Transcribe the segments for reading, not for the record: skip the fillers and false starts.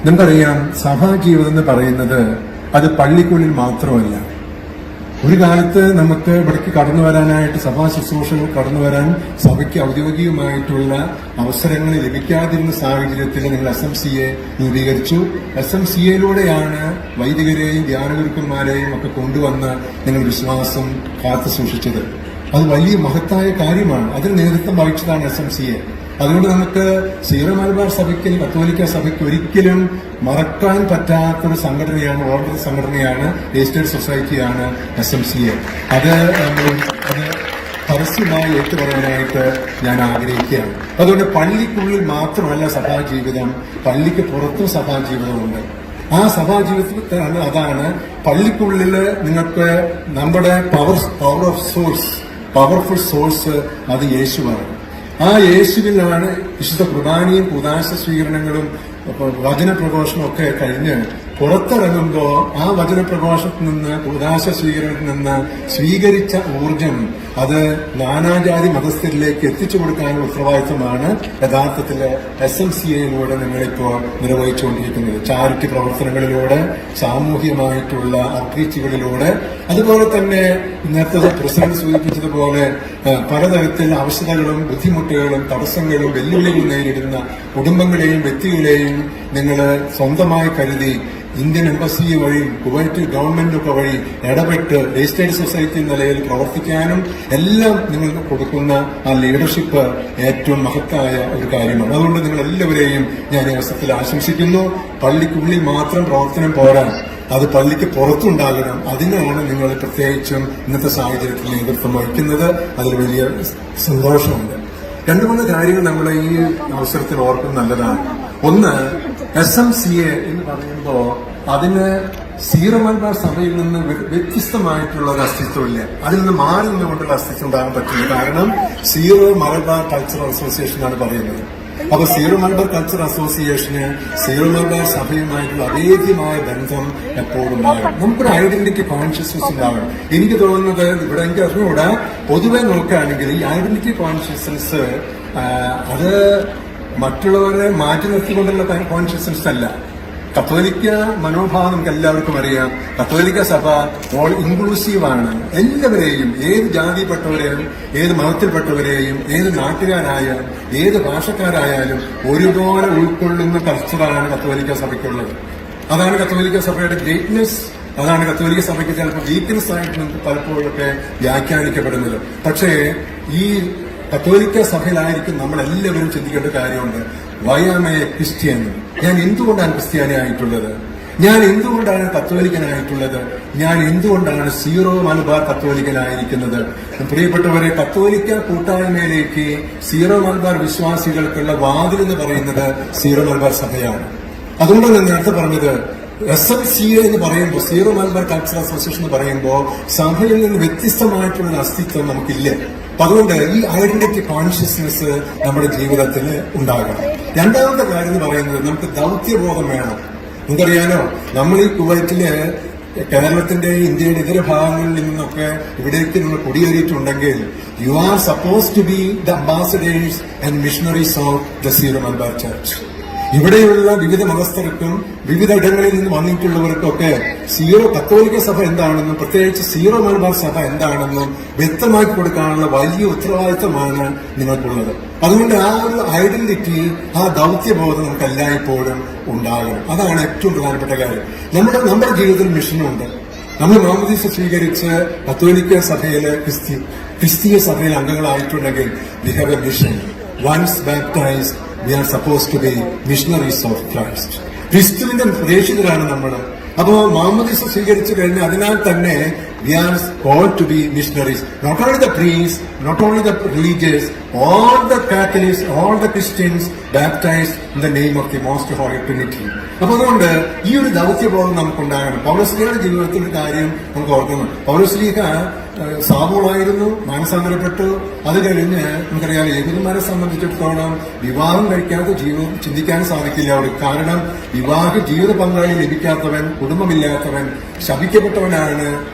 നിങ്ങൾക്കറിയാം, സഭാജീവിതം എന്ന് പറയുന്നത് അത് പള്ളിക്കുള്ളിൽ മാത്രമല്ല. ഒരു കാലത്ത് നമുക്ക് ഇവിടേക്ക് കടന്നു വരാനായിട്ട് സഭാ ശുശ്രൂഷകൾ കടന്നു വരാൻ സഭയ്ക്ക് ഔദ്യോഗികമായിട്ടുള്ള അവസരങ്ങൾ ലഭിക്കാതിരുന്ന സാഹചര്യത്തിൽ നിങ്ങൾ SMCA രൂപീകരിച്ചു. SMCAയിലൂടെയാണ് വൈദികരെയും ധ്യാനഗുരുക്കന്മാരെയും ഒക്കെ കൊണ്ടുവന്ന് നിങ്ങൾ വിശ്വാസം കാത്തു സൂക്ഷിച്ചത്. അത് വലിയ മഹത്തായ കാര്യമാണ്. അതിന് നേതൃത്വം വഹിച്ചതാണ് SMCA. അതുകൊണ്ട് നമുക്ക് സീറോ മലബാർ സഭയ്ക്ക്, കത്തോലിക്ക സഭയ്ക്ക് ഒരിക്കലും മറക്കാൻ പറ്റാത്തൊരു സംഘടനയാണ്, ഓർഡർ സംഘടനയാണ്, രജിസ്റ്റേർഡ് സൊസൈറ്റിയാണ് SMCA. അത് പരസ്യമായി ഏറ്റുപറയാനായിട്ട് ഞാൻ ആഗ്രഹിക്കുകയാണ്. അതുകൊണ്ട് പള്ളിക്കുള്ളിൽ മാത്രമല്ല സഭാജീവിതം, പള്ളിക്ക് പുറത്തും സഭാജീവിതമുണ്ട്. ആ സഭാജീവിതത്തിൽ അതാണ് പള്ളിക്കുള്ളിൽ നിങ്ങൾക്ക് നമ്മുടെ പവർഫുൾ സോഴ്സ് അത് യേശുവാണ്. ആ യേശുവിലാണ് വിശുദ്ധ കുർബാനയും കൂദാശ സ്വീകരണങ്ങളും വചനപ്രഘോഷണം ഒക്കെ കഴിഞ്ഞ് പുറത്തിറങ്ങുമ്പോൾ ആ വചനപ്രഘോഷത്തിൽ നിന്ന്, കൂദാശ സ്വീകരണത്തിൽ നിന്ന് സ്വീകരിച്ച ഊർജം അത് നാനാജാതി മതസ്ഥരിലേക്ക് എത്തിച്ചു കൊടുക്കാനുള്ള ഉത്തരവാദിത്വമാണ് യഥാർത്ഥത്തിൽ SMCAയിലൂടെ നിങ്ങളിപ്പോൾ നിർവഹിച്ചുകൊണ്ടിരിക്കുന്നത്. ചാരിറ്റി പ്രവർത്തനങ്ങളിലൂടെ, സാമൂഹികമായിട്ടുള്ള ഔട്ട്റീച്ചുകളിലൂടെ, അതുപോലെ തന്നെ നേരത്തെ പ്രസിഡന്റ് സൂചിപ്പിച്ചതുപോലെ പലതരത്തിൽ അവശതകളും ബുദ്ധിമുട്ടുകളും തടസ്സങ്ങളും വെല്ലുവിളികളും നേരിടുന്ന കുടുംബങ്ങളെയും വ്യക്തികളെയും നിങ്ങൾ സ്വന്തമായി കരുതി ഇന്ത്യൻ എംബസി വഴി, കുവൈറ്റ് ഗവൺമെന്റൊക്കെ വഴി ഇടപെട്ട് രജിസ്റ്റേർഡ് സൊസൈറ്റി നിലയിൽ പ്രവർത്തിക്കാനും എല്ലാം നിങ്ങൾക്ക് കൊടുക്കുന്ന ആ ലീഡർഷിപ്പ് ഏറ്റവും മഹത്തായ ഒരു കാര്യമാണ്. അതുകൊണ്ട് നിങ്ങൾ എല്ലാവരെയും ഞാൻ ഈ അവസരത്തിൽ ആശംസിക്കുന്നു. പള്ളിക്കുള്ളിൽ മാത്രം പ്രവർത്തനം പോരാ, അത് പള്ളിക്ക് പുറത്തുണ്ടാകണം. അതിനാണ് നിങ്ങൾ പ്രത്യേകിച്ചും ഇന്നത്തെ സാഹചര്യത്തിൽ നേതൃത്വം വഹിക്കുന്നത്. അതിൽ വലിയ സന്തോഷമുണ്ട്. 2-3 കാര്യങ്ങൾ നമ്മൾ ഈ അവസരത്തിൽ ഓർക്കുന്നത് നല്ലതാണ്. ഒന്ന്, SMCA എന്ന് പറയുമ്പോൾ അതിന് സീറോ മലബാർ സഭയിൽ നിന്ന് വ്യത്യസ്തമായിട്ടുള്ള ഒരു അസ്തിത്വമില്ല. അതിൽ നിന്ന് മാറി നിന്നുകൊണ്ടുള്ള അസ്തിത്വം ഉണ്ടാകാൻ പറ്റില്ല. കാരണം സീറോ മലബാർ കൾച്ചറൽ അസോസിയേഷൻ ആണ് പറയുന്നത്. അപ്പൊ സീറോ മലബാർ കൾച്ചർ അസോസിയേഷന് സീറോ മലബാർ സഭയുമായിട്ടുള്ള അഭേദ്യമായ ബന്ധം എപ്പോഴും ഉണ്ടാകും. നമുക്കൊരു ഐഡന്റിറ്റി കോൺഷ്യസ്നസ് ഉണ്ടാകണം. എനിക്ക് തോന്നുന്നത് ഇവിടെ എനിക്ക് അറിഞ്ഞുകൂടാ, പൊതുവെ നോക്കുകയാണെങ്കിൽ ഈ ഐഡന്റിറ്റി കോൺഷ്യസ്നസ് അത് മറ്റുള്ളവരെ മാറ്റി നിർത്തിക്കൊണ്ടുള്ള കോൺഷ്യസ്നസ് അല്ല. കത്തോലിക്ക മനോഭാവം നമുക്ക് എല്ലാവർക്കും അറിയാം. കത്തോലിക്ക സഭ ഓൾ ഇൻക്ലൂസീവാണ്. എല്ലാവരെയും, ഏത് ജാതിയിൽപ്പെട്ടവരെയും, ഏത് മതത്തിൽപ്പെട്ടവരെയും, ഏത് നാട്ടുകാരായാലും, ഏത് ഭാഷക്കാരായാലും ഒരുപോലെ ഉൾക്കൊള്ളുന്ന കൾച്ചറാണ് കത്തോലിക്ക സഭയ്ക്കുള്ളത്. അതാണ് കത്തോലിക്ക സഭയുടെ ഗ്രേറ്റ്നെസ്. അതാണ് കത്തോലിക്ക സഭയ്ക്ക് ചിലപ്പോൾ വീക്ക്നെസ് ആയിട്ട് നമുക്ക് പലപ്പോഴൊക്കെ വ്യാഖ്യാനിക്കപ്പെടുന്നത്. പക്ഷേ ഈ കത്തോലിക്ക സഭയിലായിരിക്കും നമ്മളെല്ലാവരും ചിന്തിക്കേണ്ട കാര്യമുണ്ട്. Why am a Christian? ഞാൻ എന്തുകൊണ്ടാണ് ക്രിസ്ത്യാനിയായിട്ടുള്ളത്? ഞാൻ എന്തുകൊണ്ടാണ് കത്തോലിക്കനായിട്ടുള്ളത്? ഞാൻ എന്തുകൊണ്ടാണ് സീറോ മലബാർ കത്തോലിക്കനായിരിക്കുന്നത്? പ്രിയപ്പെട്ടവരെ, കത്തോലിക്ക കൂട്ടായ്മയിലേക്ക് സീറോ മലബാർ വിശ്വാസികൾക്കുള്ള വാതിൽ എന്ന് പറയുന്നത് സീറോ മലബാർ സഭയാണ്. അതുകൊണ്ടാണ് ഞാൻ നേരത്തെ പറഞ്ഞത്, SMCA എന്ന് പറയുമ്പോൾ, സീറോ മലബാർ കൾച്ചറൽ അസോസിയേഷൻ എന്ന് പറയുമ്പോൾ സഭയിൽ നിന്ന് വ്യത്യസ്തമായിട്ടുള്ള അസ്തിത്വം നമുക്കില്ല. അതുകൊണ്ട് ഈ ഐഡന്റിറ്റി കോൺഷ്യസ്നെസ് നമ്മുടെ ജീവിതത്തിൽ ഉണ്ടാകണം. രണ്ടാമത്തെ കാര്യം എന്ന് പറയുന്നത്, നമുക്ക് ദൗത്യബോധം വേണം. നിങ്ങൾക്കറിയാലോ, നമ്മൾ ഈ കുവൈറ്റില് കേരളത്തിന്റെ, ഇന്ത്യയുടെ ഇതര ഭാഗങ്ങളിൽ നിന്നൊക്കെ ഇവിടേക്ക് നിങ്ങൾ കുടിയേറിയിട്ടുണ്ടെങ്കിൽ you are suppose to be the ambassadors and missionaries of the Syro Malabar church. ഇവിടെയുള്ള വിവിധ മതസ്ഥർക്കും വിവിധ ഇടങ്ങളിൽ നിന്ന് വന്നിട്ടുള്ളവർക്കൊക്കെ സീറോ കത്തോലിക്ക സഭ എന്താണെന്നും പ്രത്യേകിച്ച് സീറോ മലബാർ സഭ എന്താണെന്നും വ്യക്തമാക്കി കൊടുക്കാനുള്ള വലിയ ഉത്തരവാദിത്തമാണ് നിങ്ങൾക്കുള്ളത്. അതുകൊണ്ട് ആ ഒരു ഐഡന്റിറ്റി, ആ ദൗത്യബോധം നമുക്ക് എല്ലായ്പ്പോഴും ഉണ്ടാകണം. അതാണ് ഏറ്റവും പ്രധാനപ്പെട്ട കാര്യം. നമ്മുടെ ജീവിതത്തിൽ മിഷനുണ്ട്. നമ്മൾ മാമോദീസ സ്വീകരിച്ച് കത്തോലിക്ക സഭയിലെ ക്രിസ്തീയ സഭയിലെ അംഗങ്ങളായിട്ടുണ്ടെങ്കിൽ we have a mission. Once baptised we are supposed to be missionaries of Christ. ക്രിസ്തുവിന്റെ പ്രേക്ഷിതരാണ് നമ്മൾ. അപ്പോ മാമോദീസ സ്വീകരിച്ചു കഴിഞ്ഞാൽ അതിനാൽ തന്നെ we are called to be missionaries. Not only the priests, not only the religious, all the Catholics, all the Christians baptized in the name of the Most Holy Trinity. അപ്പൊ അതുകൊണ്ട് ഈ ഒരു ദൗത്യബോധം നമുക്കുണ്ടാകണം. പൗലോസ്ലീഹയുടെ ജീവിതത്തിൽ ഒരു കാര്യം നമുക്ക് ഓർക്കണം. പൗലോസ്ലീഹ സാവൂളായിരുന്നു, മാനസാന്തരപ്പെട്ടു. അത് കഴിഞ്ഞ് നമുക്കറിയാം, യഹൂദന്മാരെ സംബന്ധിച്ചിടത്തോളം വിവാഹം കഴിക്കാതെ ജീവിതം ചിന്തിക്കാൻ സാധിക്കില്ല അവർക്ക്. കാരണം ജീവിത പങ്കാളി ലഭിക്കാത്തവൻ, കുടുംബമില്ലാത്തവൻ, ശപിക്കപ്പെട്ടവനാണ്,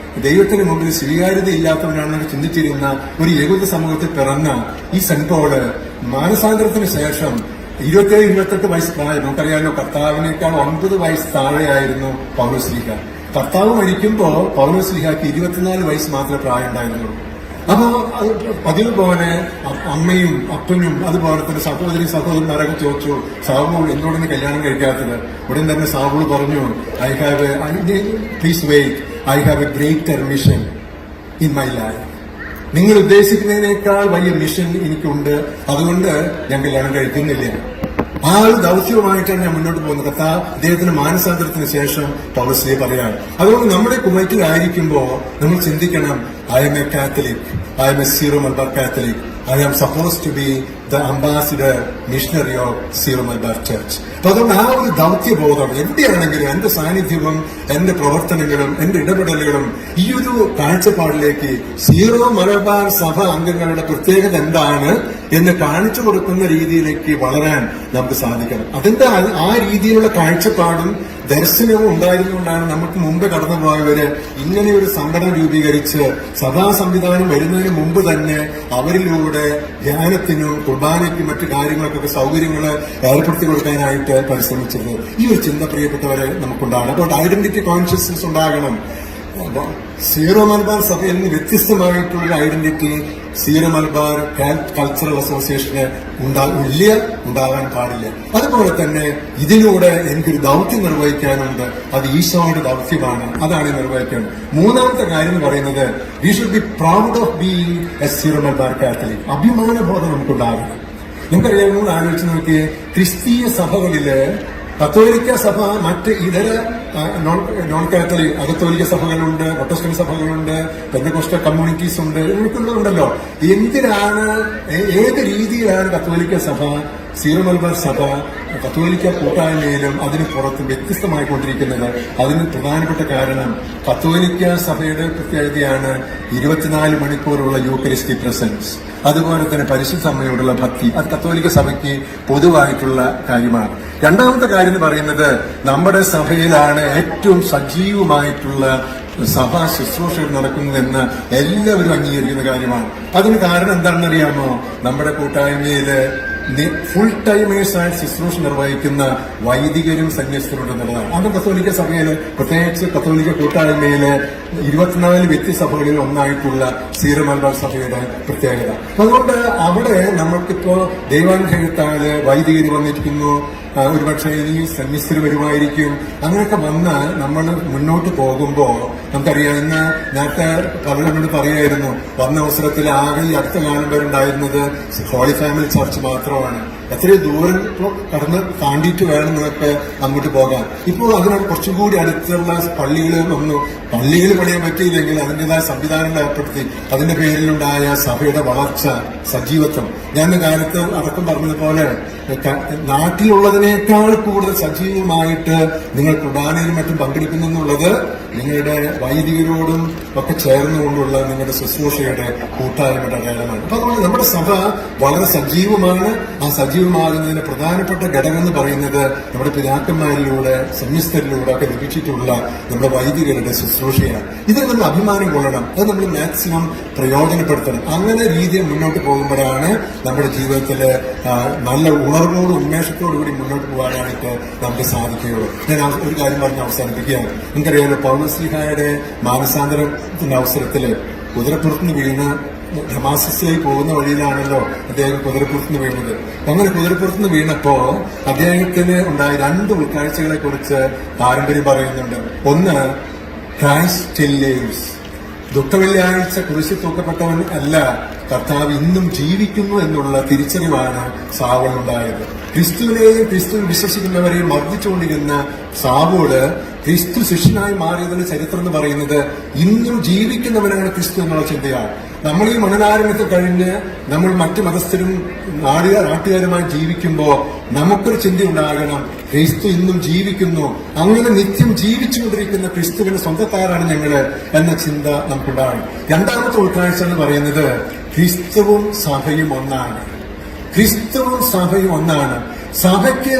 ദൈവത്തിന് മുമ്പിൽ സ്വീകാര്യതയില്ലാത്തവനാണെന്ന് ചിന്തിച്ചിരുന്ന ഒരു യഹൂദ സമൂഹത്തിൽ പിറന്ന ഈ സെന്റ് പോള് മാനസാന്തരത്തിന് ശേഷം 27-28 വയസ്സ് പ്രായം. നമുക്കറിയാമല്ലോ, കർത്താവിനേക്കാൾ 9 വയസ്സ് താഴെയായിരുന്നു പൗലോസ്ലീഹ. കർത്താവ് മരിക്കുമ്പോ പൗലോസ്ലീഹയ്ക്ക് 24 വയസ്സ് മാത്രമേ പ്രായം ഉണ്ടായിരുന്നുള്ളൂ. അപ്പോ പതിവ് പോലെ അമ്മയും അപ്പനും അതുപോലെ തന്നെ സഹോദരന്മാരൊക്കെ ചോദിച്ചു, സാവൂൾ എന്തുകൊണ്ടാണ് കല്യാണം കഴിക്കാത്തത്? ഉടൻ തന്നെ സാവൂൾ പറഞ്ഞു, please wait, I have a greater mission in my life. നിങ്ങൾ ഉദ്ദേശിക്കുന്നതിനേക്കാൾ വലിയ മിഷൻ എനിക്കുണ്ട്, അതുകൊണ്ട് ഞാൻ കല്യാണം കഴിക്കുന്നില്ല. ആ ഒരു ദൗത്യവുമായിട്ടാണ് ഞാൻ മുന്നോട്ട് പോകുന്നത്. അദ്ദേഹത്തിന്റെ മാനസാന്തരത്തിന് ശേഷം പൗലോസ് പറയാണ്. അതുകൊണ്ട് നമ്മുടെ കുവൈറ്റിലായിരിക്കുമ്പോൾ നമ്മൾ ചിന്തിക്കണം, I am a Catholic, I am a zero Malabar Catholic, I am suppose to be the ambassador missionary of Syro Malabar church. അപ്പൊ അതുകൊണ്ട് ആ ഒരു ദൗത്യബോധം എവിടെയാണെങ്കിലും എന്റെ സാന്നിധ്യവും എന്റെ പ്രവർത്തനങ്ങളും എന്റെ ഇടപെടലുകളും ഈ ഒരു കാഴ്ചപ്പാടിലേക്ക് സീറോ മലബാർ സഭ അംഗങ്ങളുടെ പ്രത്യേകത എന്താണ് എന്ന് കാണിച്ചു കൊടുക്കുന്ന രീതിയിലേക്ക് വളരാൻ നമുക്ക് സാധിക്കണം. അതിന്റെ ആ രീതിയിലുള്ള കാഴ്ചപ്പാടും ദർശനവും ഉണ്ടായിരുന്നുകൊണ്ടാണ് നമുക്ക് മുമ്പ് കടന്നുപോയവര് ഇങ്ങനെ ഒരു സംഘടന രൂപീകരിച്ച് സഭാ സംവിധാനം വരുന്നതിന് മുമ്പ് തന്നെ അവരിലൂടെ ധ്യാനത്തിനും കുർബാനയ്ക്കും മറ്റു കാര്യങ്ങൾക്കൊക്കെ സൗകര്യങ്ങൾ ഏർപ്പെടുത്തി കൊടുക്കാനായിട്ട് പരിശ്രമിച്ചത്. ഈ ഒരു ചിന്ത പ്രിയപ്പെട്ടവരെ നമുക്കുണ്ടാകണം. അപ്പോൾ ഐഡന്റിറ്റി കോൺഷ്യസ്നസ് ഉണ്ടാകണം. സീറോ മലബാർ സഭയിൽ നിന്ന് വ്യത്യസ്തമായിട്ടുള്ള ഐഡന്റിറ്റി സീറോ മലബാർ കൾച്ചറൽ അസോസിയേഷന് ഉണ്ടാകാൻ പാടില്ല. അതുപോലെ തന്നെ ഇതിലൂടെ എനിക്കൊരു ദൗത്യം നിർവഹിക്കാനുണ്ട്, അത് ഈശോയുടെ ദൗത്യമാണ്, അതാണ് നിർവഹിക്കേണ്ടത്. മൂന്നാമത്തെ കാര്യം എന്ന് പറയുന്നത്, we should be proud of being a zero Malabar Catholic. അഭിമാനബോധം നമുക്കുണ്ടാകണം. നമുക്കറിയാമോ, ആലോചിച്ച് നോക്കിയേ, ക്രിസ്തീയ സഭകളില് കത്തോലിക്ക സഭ മറ്റ് ഇതര നോൺ കാത്തലിക് അകത്തോലിക്ക സഭകളുണ്ട്, പ്രൊട്ടസ്റ്റന്റ് സഭകളുണ്ട്, പെന്തക്കോസ്റ്റൽ കമ്മ്യൂണിറ്റീസ് ഉണ്ട്, ഇവർക്കുള്ളതുണ്ടല്ലോ. എന്തിനാണ്, ഏത് രീതിയിലാണ് കത്തോലിക്ക സഭ, സീറോ മലബാർ സഭ, കത്തോലിക്ക കൂട്ടായ്മയിലും അതിന് പുറത്തും വ്യത്യസ്തമായിക്കൊണ്ടിരിക്കുന്നത്? അതിന് പ്രധാനപ്പെട്ട കാരണം കത്തോലിക്ക സഭയുടെ പ്രത്യേകതയാണ് 24 മണിക്കൂറുള്ള യൂക്കറിസ്റ്റിക് പ്രസൻസ്, അതുപോലെ തന്നെ പരിശുദ്ധ അമ്മയോടുള്ള ഭക്തി. അത് കത്തോലിക്ക സഭയ്ക്ക് പൊതുവായിട്ടുള്ള കാര്യമാണ്. രണ്ടാമത്തെ കാര്യം എന്ന് പറയുന്നത്, നമ്മുടെ സഭയിലാണ് ഏറ്റവും സജീവമായിട്ടുള്ള സഭാ ശുശ്രൂഷകൾ നടക്കുന്നതെന്ന് എല്ലാവരും അംഗീകരിക്കുന്ന കാര്യമാണ്. അതിന് കാരണം എന്താണെന്നറിയാമോ? നമ്മുടെ കൂട്ടായ്മയില് ഫുൾ ടൈമേഴ്സായി ശുശ്രൂഷ നിർവഹിക്കുന്ന വൈദികരും സന്യസ്തരുണ്ടെന്നുള്ളതാണ്. അത് കത്തോലിക്ക സഭയില്, പ്രത്യേകിച്ച് കത്തോലിക്ക കൂട്ടായ്മയില് 24 വ്യക്തിസഭകളിൽ ഒന്നായിട്ടുള്ള സീറോ മലബാർ സഭയുടെ പ്രത്യേകത. അതുകൊണ്ട് അവിടെ നമ്മൾക്കിപ്പോ ദൈവാനുഗ്രഹത്താല് വൈദികർ വന്നിരിക്കുന്നു, ഒരുപക്ഷെ ഇനി സന്യസ്തർ വരുമായിരിക്കും. അങ്ങനെയൊക്കെ വന്ന് നമ്മൾ മുന്നോട്ട് പോകുമ്പോ നമുക്കറിയാം, ഇന്ന് നേരത്തെ പലരോട് പറയായിരുന്നു, വന്ന അവസരത്തിൽ ആകെ ഈ അടുത്ത കാലം വരെ ഉണ്ടായിരുന്നത് ഹോളി ഫാമിലി ചർച്ച് മാത്രമാണ്. എത്രയോ ദൂരം കടന്ന് താണ്ടിയിട്ട് വേണം നിങ്ങൾക്ക് അങ്ങോട്ട് പോകാൻ. ഇപ്പോൾ അതിനോട് കുറച്ചും കൂടി അടുത്തുള്ള പള്ളികളിൽ വന്നു. പള്ളികൾ പണിയാൻ പറ്റിയില്ലെങ്കിൽ അതിൻ്റെതായ സംവിധാനങ്ങൾ ഏർപ്പെടുത്തി. അതിന്റെ പേരിലുണ്ടായ സഭയുടെ വളർച്ച, സജീവത്വം. ഞാൻ കാലത്ത് അടക്കം പറഞ്ഞതുപോലെ നാട്ടിലുള്ളതിനേക്കാൾ കൂടുതൽ സജീവമായിട്ട് നിങ്ങൾ കുർബാനയിലും മറ്റും പങ്കെടുക്കുന്നു എന്നുള്ളത് നിങ്ങളുടെ വൈദികരോടും ഒക്കെ ചേർന്നുകൊണ്ടുള്ള നിങ്ങളുടെ ശുശ്രൂഷയുടെ കൂട്ടായ്മയുടെ അടയാളമാണ്. അപ്പൊ അതുകൊണ്ട് നമ്മുടെ സഭ വളരെ സജീവമാണ്. ആ സജീവമാകുന്നതിന് പ്രധാനപ്പെട്ട ഘടകം എന്ന് പറയുന്നത് നമ്മുടെ പിതാക്കന്മാരിലൂടെ, സന്യസ്തരിലൂടെ ഒക്കെ ലഭിച്ചിട്ടുള്ള നമ്മുടെ വൈദികരുടെ ശുശ്രൂഷയാണ്. ഇതിൽ നമ്മൾ അഭിമാനം കൊള്ളണം. അത് നമ്മൾ മാക്സിമം പ്രയോജനപ്പെടുത്തണം. അങ്ങനെ രീതിയിൽ മുന്നോട്ട് പോകുമ്പോഴാണ് നമ്മുടെ ജീവിതത്തില് നല്ല ഉണർവോടും ഉന്മേഷത്തോടു കൂടി മുന്നോട്ട് പോകാനായിട്ട് നമുക്ക് സാധിക്കുകയുള്ളൂ. ഞാൻ ഒരു കാര്യം പറഞ്ഞ് അവസാനിപ്പിക്കുകയാണ്. നിങ്ങൾക്കറിയാമല്ലോ, പൗലോസ്ലീഹായുടെ മാനസാന്തരത്തിന്റെ അവസരത്തില് കുതിരപ്പുറത്തുനിന്ന് വീണ് ഡമാസ്കസിലേക്ക് പോകുന്ന വഴിയിലാണല്ലോ അദ്ദേഹം കുതിരപ്പുറത്തുനിന്ന് വീണത്. അങ്ങനെ കുതിരപ്പുറത്തുനിന്ന് വീണപ്പോ അദ്ദേഹത്തിന് ഉണ്ടായ 2 ഉൾക്കാഴ്ചകളെ കുറിച്ച് പാരമ്പര്യം പറയുന്നുണ്ട്. ഒന്ന്, ക്രൈസ്റ്റ് സ്റ്റിൽ ലിവ്സ്. ദുഃഖവെള്ളിയാഴ്ച കുരിശിൽ തൂക്കപ്പെട്ടവൻ അല്ല, കർത്താവ് ഇന്നും ജീവിക്കുന്നു എന്നുള്ള തിരിച്ചറിവാണ് സാവൂളിനുണ്ടായത്. ക്രിസ്തുവിനെയും ക്രിസ്തുവിൽ വിശ്വസിക്കുന്നവരെയും മർദ്ദിച്ചുകൊണ്ടിരുന്ന സാവൂള് ക്രിസ്തു ശിഷ്യനായി മാറിയതിന്റെ ചരിത്രം എന്ന് പറയുന്നത് ഇന്നും ജീവിക്കുന്നവനാണ് ക്രിസ്തു എന്നുള്ള ചിന്തയാണ്. നമ്മൾ ഈ മണലാരണ്യത്തിൽ കഴിഞ്ഞ് നമ്മൾ മറ്റു മതസ്ഥരും നാട്ടുകാരുമായി ജീവിക്കുമ്പോൾ നമുക്കൊരു ചിന്ത ഉണ്ടാകണം, ക്രിസ്തു ഇന്നും ജീവിക്കുന്നു, അങ്ങനെ നിത്യം ജീവിച്ചുകൊണ്ടിരിക്കുന്ന ക്രിസ്തുവിന്റെ സ്വന്തക്കാരാണ് ഞങ്ങള് എന്ന ചിന്ത നമുക്കുണ്ടാകണം. രണ്ടാമത്തെ ഉൾക്കാഴ്ച എന്ന് പറയുന്നത് ക്രിസ്തുവും സഭയും ഒന്നാണ്. ക്രിസ്തുവും സഭയും ഒന്നാണ്. സഭയ്ക്ക്